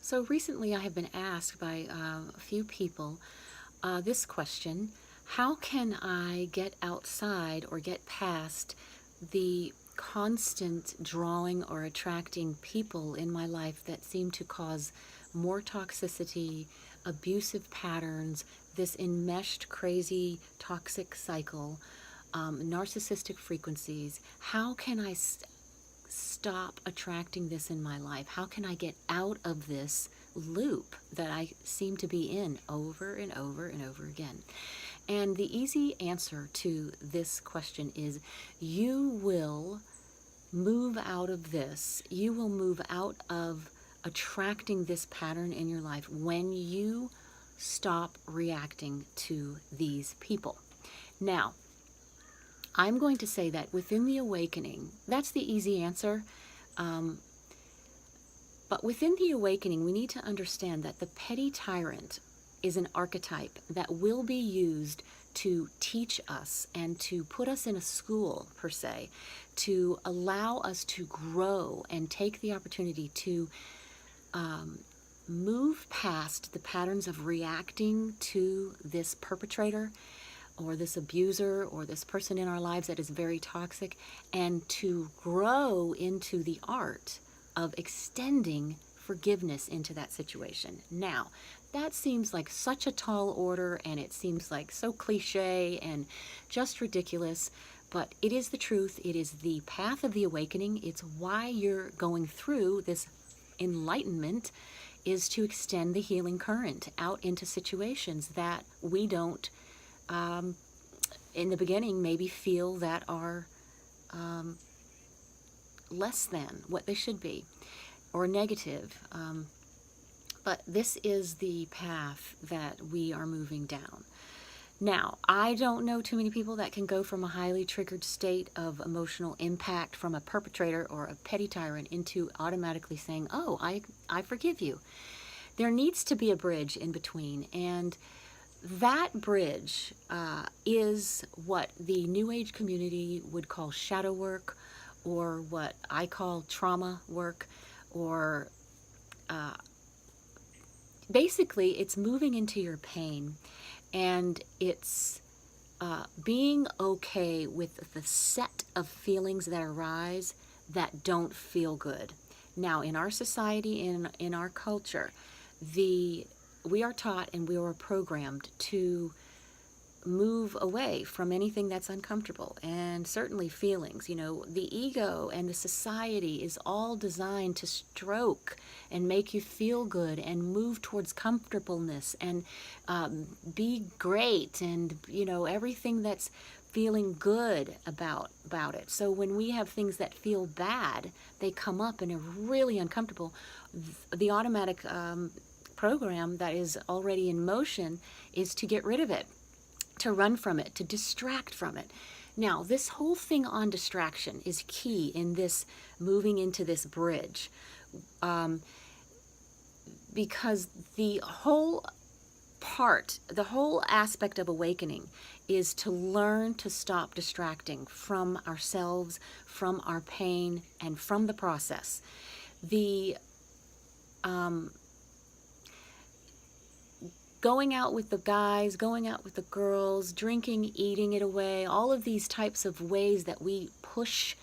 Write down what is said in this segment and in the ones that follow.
So recently I have been asked by a few people this question: how can I get outside or get past the constant drawing or attracting people in my life that seem to cause more toxicity, abusive patterns, this enmeshed, crazy, toxic cycle, narcissistic frequencies? How can I stop attracting this in my life? How can I get out of this loop that I seem to be in over and over and over again? And the easy answer to this question is you will move out of this. You will move out of attracting this pattern in your life when you stop reacting to these people. Now, I'm going to say that within the awakening, that's the easy answer. But within the awakening, we need to understand that the petty tyrant is an archetype that will be used to teach us and to put us in a school, per se, to allow us to grow and take the opportunity to move past the patterns of reacting to this perpetrator or this abuser or this person in our lives that is very toxic, and to grow into the art of extending forgiveness into that situation. Now, that seems like such a tall order, and it seems like so cliche and just ridiculous, but it is the truth. It is the path of the awakening. It's why you're going through this enlightenment, is to extend the healing current out into situations that we don't in the beginning maybe feel that are less than what they should be or negative. But this is the path that we are moving down. Now, I don't know too many people that can go from a highly triggered state of emotional impact from a perpetrator or a petty tyrant into automatically saying, oh, I forgive you. There needs to be a bridge in between, and that bridge is what the New Age community would call shadow work, or what I call trauma work, or basically it's moving into your pain, and it's being okay with the set of feelings that arise that don't feel good. Now, in our society, in our culture, we are taught and we are programmed to move away from anything that's uncomfortable, and certainly feelings. You know, the ego and the society is all designed to stroke and make you feel good and move towards comfortableness and be great, and, you know, everything that's feeling good about it. So when we have things that feel bad, they come up and are really uncomfortable. The automatic program that is already in motion is to get rid of it, to run from it, to distract from it. Now, this whole thing on distraction is key in this moving into this bridge, because the whole aspect of awakening is to learn to stop distracting from ourselves, from our pain, and from the process. The going out with the guys, going out with the girls, drinking, eating it away, all of these types of ways that we push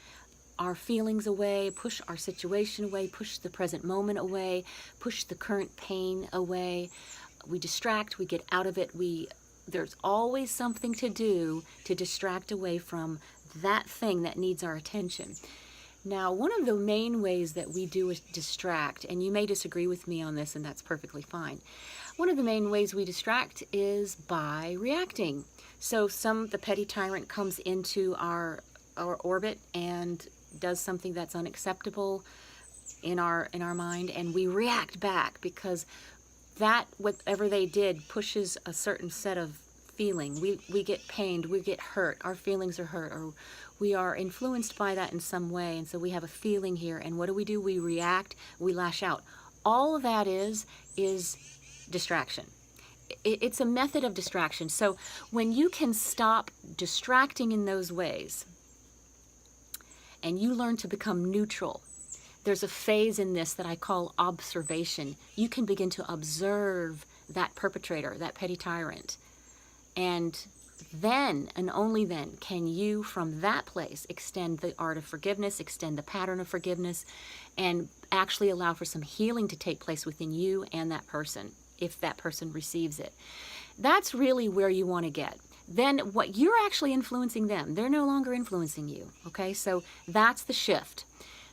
our feelings away, push our situation away, push the present moment away, push the current pain away. We distract, we get out of it. There's always something to do to distract away from that thing that needs our attention. Now, one of the main ways that we do is distract, and you may disagree with me on this, and that's perfectly fine. One of the main ways we distract is by reacting. So the petty tyrant comes into our orbit and does something that's unacceptable in our mind, and we react back because that, whatever they did, pushes a certain set of feeling. We get pained, we get hurt, our feelings are hurt, or we are influenced by that in some way, and so we have a feeling here, and what do? We react, we lash out. All of that is distraction. It's a method of distraction. So when you can stop distracting in those ways, and you learn to become neutral, there's a phase in this that I call observation. You can begin to observe that perpetrator, that petty tyrant. And then, and only then, can you from that place extend the art of forgiveness, extend the pattern of forgiveness, and actually allow for some healing to take place within you and that person, if that person receives it. That's really where you want to get. Then what you're actually influencing them. They're no longer influencing you, okay? So that's the shift.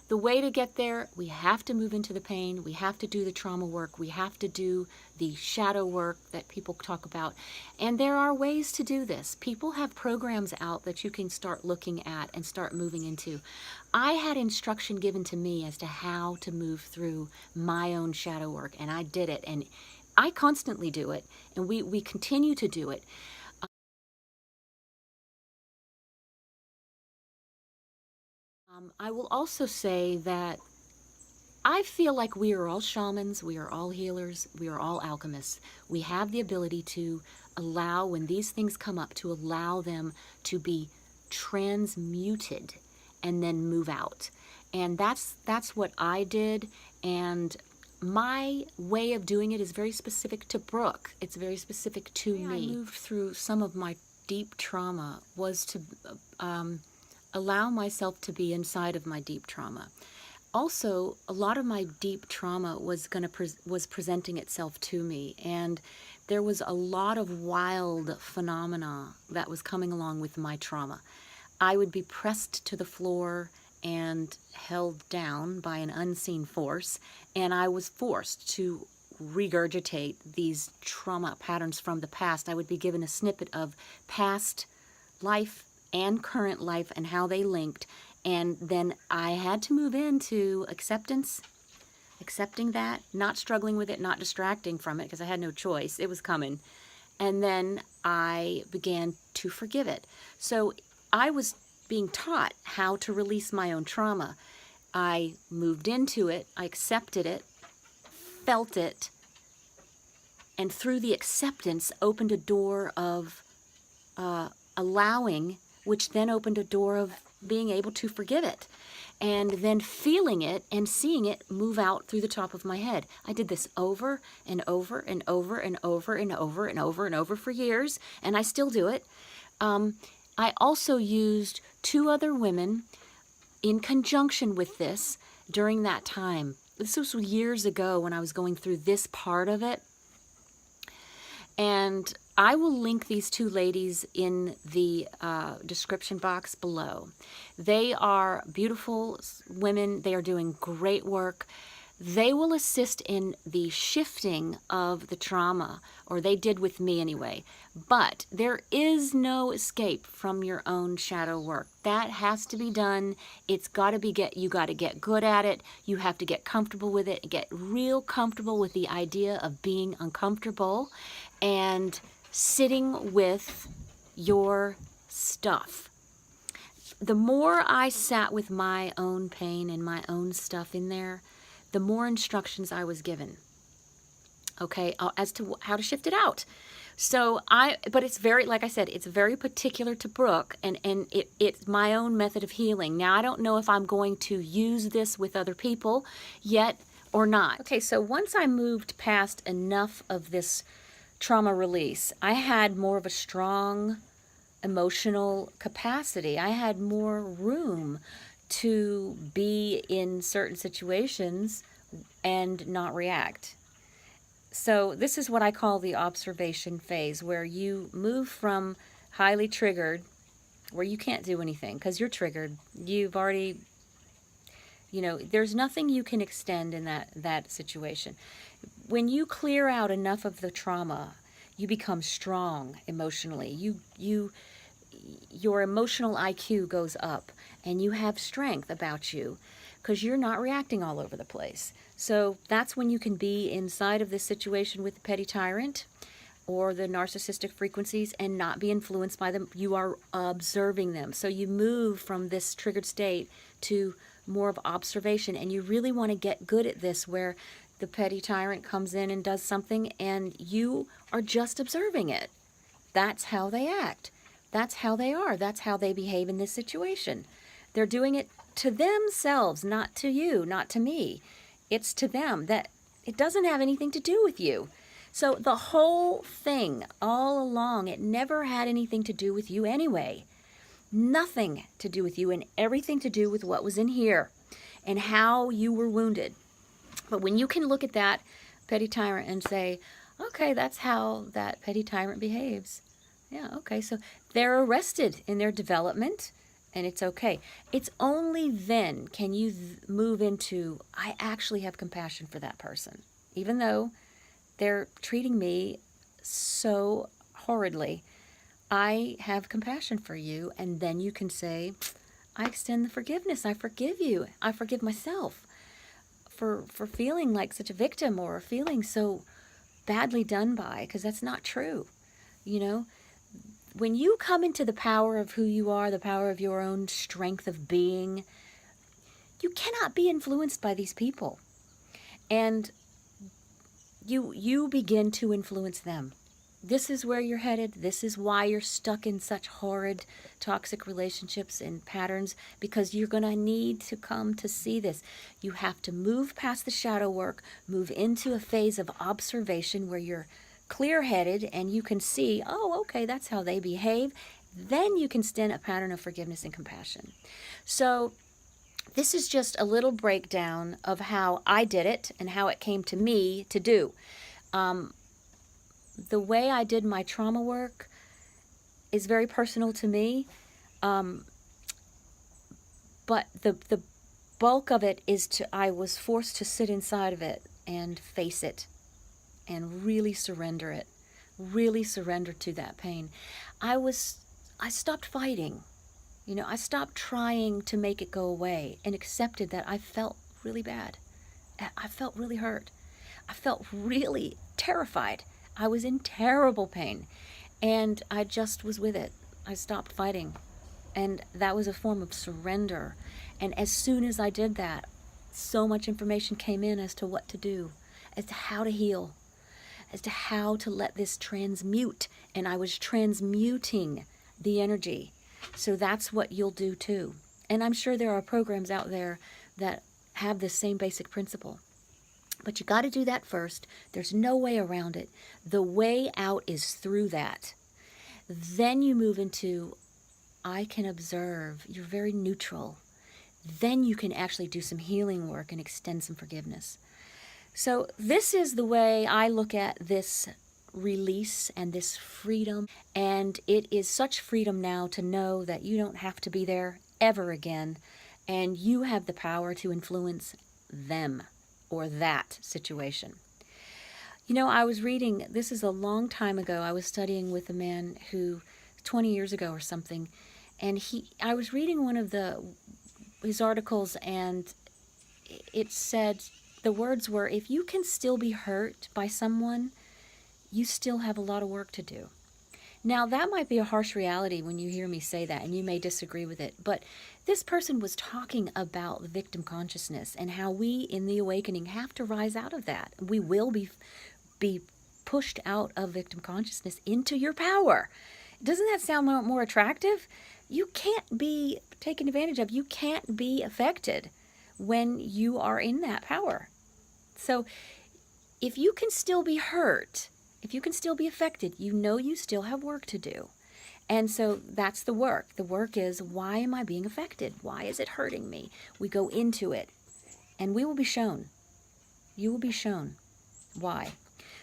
The way to get there, we have to move into the pain. We have to do the trauma work. We have to do the shadow work that people talk about. And there are ways to do this. People have programs out that you can start looking at and start moving into. I had instruction given to me as to how to move through my own shadow work, and I did it. And I constantly do it, and we continue to do it. I will also say that I feel like we are all shamans, we are all healers, we are all alchemists. We have the ability to allow, when these things come up, to allow them to be transmuted and then move out. And that's what I did. And my way of doing it is very specific to Brooke. It's very specific to me. I moved through some of my deep trauma was to allow myself to be inside of my deep trauma. Also, a lot of my deep trauma was presenting itself to me, and there was a lot of wild phenomena that was coming along with my trauma. I would be pressed to the floor and held down by an unseen force, and I was forced to regurgitate these trauma patterns from the past. I would be given a snippet of past life and current life and how they linked, and then I had to move into acceptance, accepting that, not struggling with it, not distracting from it because I had no choice. It was coming. And then I began to forgive it. So I was being taught how to release my own trauma. I moved into it, I accepted it, felt it, and through the acceptance opened a door of allowing, which then opened a door of being able to forgive it, and then feeling it and seeing it move out through the top of my head. I did this over and over and over and over and over and over and over for years, and I still do it. I also used 2 other women in conjunction with this during that time. This was years ago when I was going through this part of it. And I will link these 2 ladies in the description box below. They are beautiful women. They are doing great work. They will assist in the shifting of the trauma, or they did with me anyway. But there is no escape from your own shadow work. That has to be done. It's got to be you got to get good at it. You have to get comfortable with it, get real comfortable with the idea of being uncomfortable and sitting with your stuff. The more I sat with my own pain and my own stuff in there, the more instructions I was given, okay, as to how to shift it out. So but it's very, like I said, it's very particular to Brooke, and it's my own method of healing. Now, I don't know if I'm going to use this with other people yet or not. Okay, so once I moved past enough of this trauma release, I had more of a strong emotional capacity. I had more room to be in certain situations and not react. So this is what I call the observation phase, where you move from highly triggered, where you can't do anything because you're triggered. You've already, there's nothing you can extend in that situation. When you clear out enough of the trauma, you become strong emotionally. Your emotional IQ goes up, and you have strength about you because you're not reacting all over the place. So that's when you can be inside of this situation with the petty tyrant or the narcissistic frequencies and not be influenced by them. You are observing them. So you move from this triggered state to more of observation, and you really want to get good at this, where the petty tyrant comes in and does something and you are just observing it. That's how they act. That's how they are. That's how they behave in this situation. They're doing it to themselves, not to you, not to me. It's to them, that it doesn't have anything to do with you. So the whole thing, all along, it never had anything to do with you anyway. Nothing to do with you, and everything to do with what was in here and how you were wounded. But when you can look at that petty tyrant and say, okay, that's how that petty tyrant behaves. Yeah, okay, so they're arrested in their development, and it's okay. It's only then can you move into, I actually have compassion for that person. Even though they're treating me so horridly, I have compassion for you, and then you can say, I extend the forgiveness. I forgive you. I forgive myself for feeling like such a victim or feeling so badly done by, because that's not true. You know, when you come into the power of who you are, the power of your own strength of being, you cannot be influenced by these people. And you begin to influence them. This is where you're headed. This is why you're stuck in such horrid, toxic relationships and patterns, because you're going to need to come to see this. You have to move past the shadow work, move into a phase of observation where you're clear-headed and you can see, oh, okay, that's how they behave. Then you can extend a pattern of forgiveness and compassion. So this is just a little breakdown of how I did it and how it came to me to do. The way I did my trauma work is very personal to me, but the bulk of it is I was forced to sit inside of it and face it and really surrender it, really surrender to that pain. I stopped fighting. You know, I stopped trying to make it go away and accepted that I felt really bad. I felt really hurt. I felt really terrified. I was in terrible pain, and I just was with it. I stopped fighting, and that was a form of surrender. And as soon as I did that, so much information came in as to what to do, as to how to heal, as to how to let this transmute, and I was transmuting the energy. So that's what you'll do too. And I'm sure there are programs out there that have the same basic principle. But you got to do that first. There's no way around it. The way out is through that. Then you move into, I can observe. You're very neutral. Then you can actually do some healing work and extend some forgiveness. So this is the way I look at this release and this freedom. And it is such freedom now to know that you don't have to be there ever again. And you have the power to influence them or that situation. You know, I was reading, this is a long time ago, I was studying with a man who, 20 years ago or something, and I was reading one of his articles, and it said, the words were, if you can still be hurt by someone, you still have a lot of work to do. Now, that might be a harsh reality when you hear me say that, and you may disagree with it, but this person was talking about the victim consciousness and how we in the awakening have to rise out of that. We will be pushed out of victim consciousness into your power. Doesn't that sound more attractive? You can't be taken advantage of. You can't be affected when you are in that power. So if you can still be hurt, if you can still be affected, you know you still have work to do. And so that's the work. The work is, why am I being affected? Why is it hurting me? We go into it, and we will be shown. You will be shown why.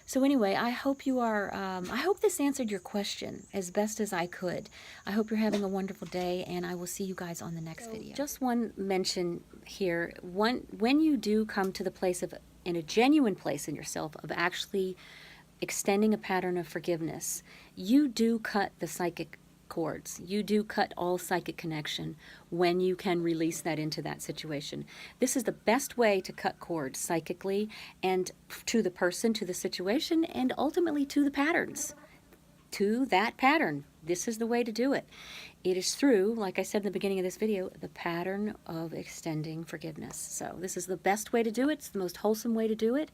So anyway, I hope I hope this answered your question as best as I could. I hope you're having a wonderful day, and I will see you guys on the next video. Just one mention here. When you do come to the place of, in a genuine place in yourself, of actually extending a pattern of forgiveness, you do cut the psychic cords. You do cut all psychic connection when you can release that into that situation. This is the best way to cut cords psychically, and to the person, to the situation, and ultimately to the patterns, to that pattern. This is the way to do it. It is through, like I said in the beginning of this video, the pattern of extending forgiveness. So this is the best way to do it. It's the most wholesome way to do it.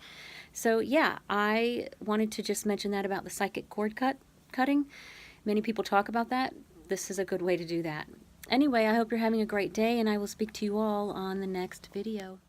So yeah, I wanted to just mention that about the psychic cord cutting. Many people talk about that. This is a good way to do that. Anyway, I hope you're having a great day, and I will speak to you all on the next video.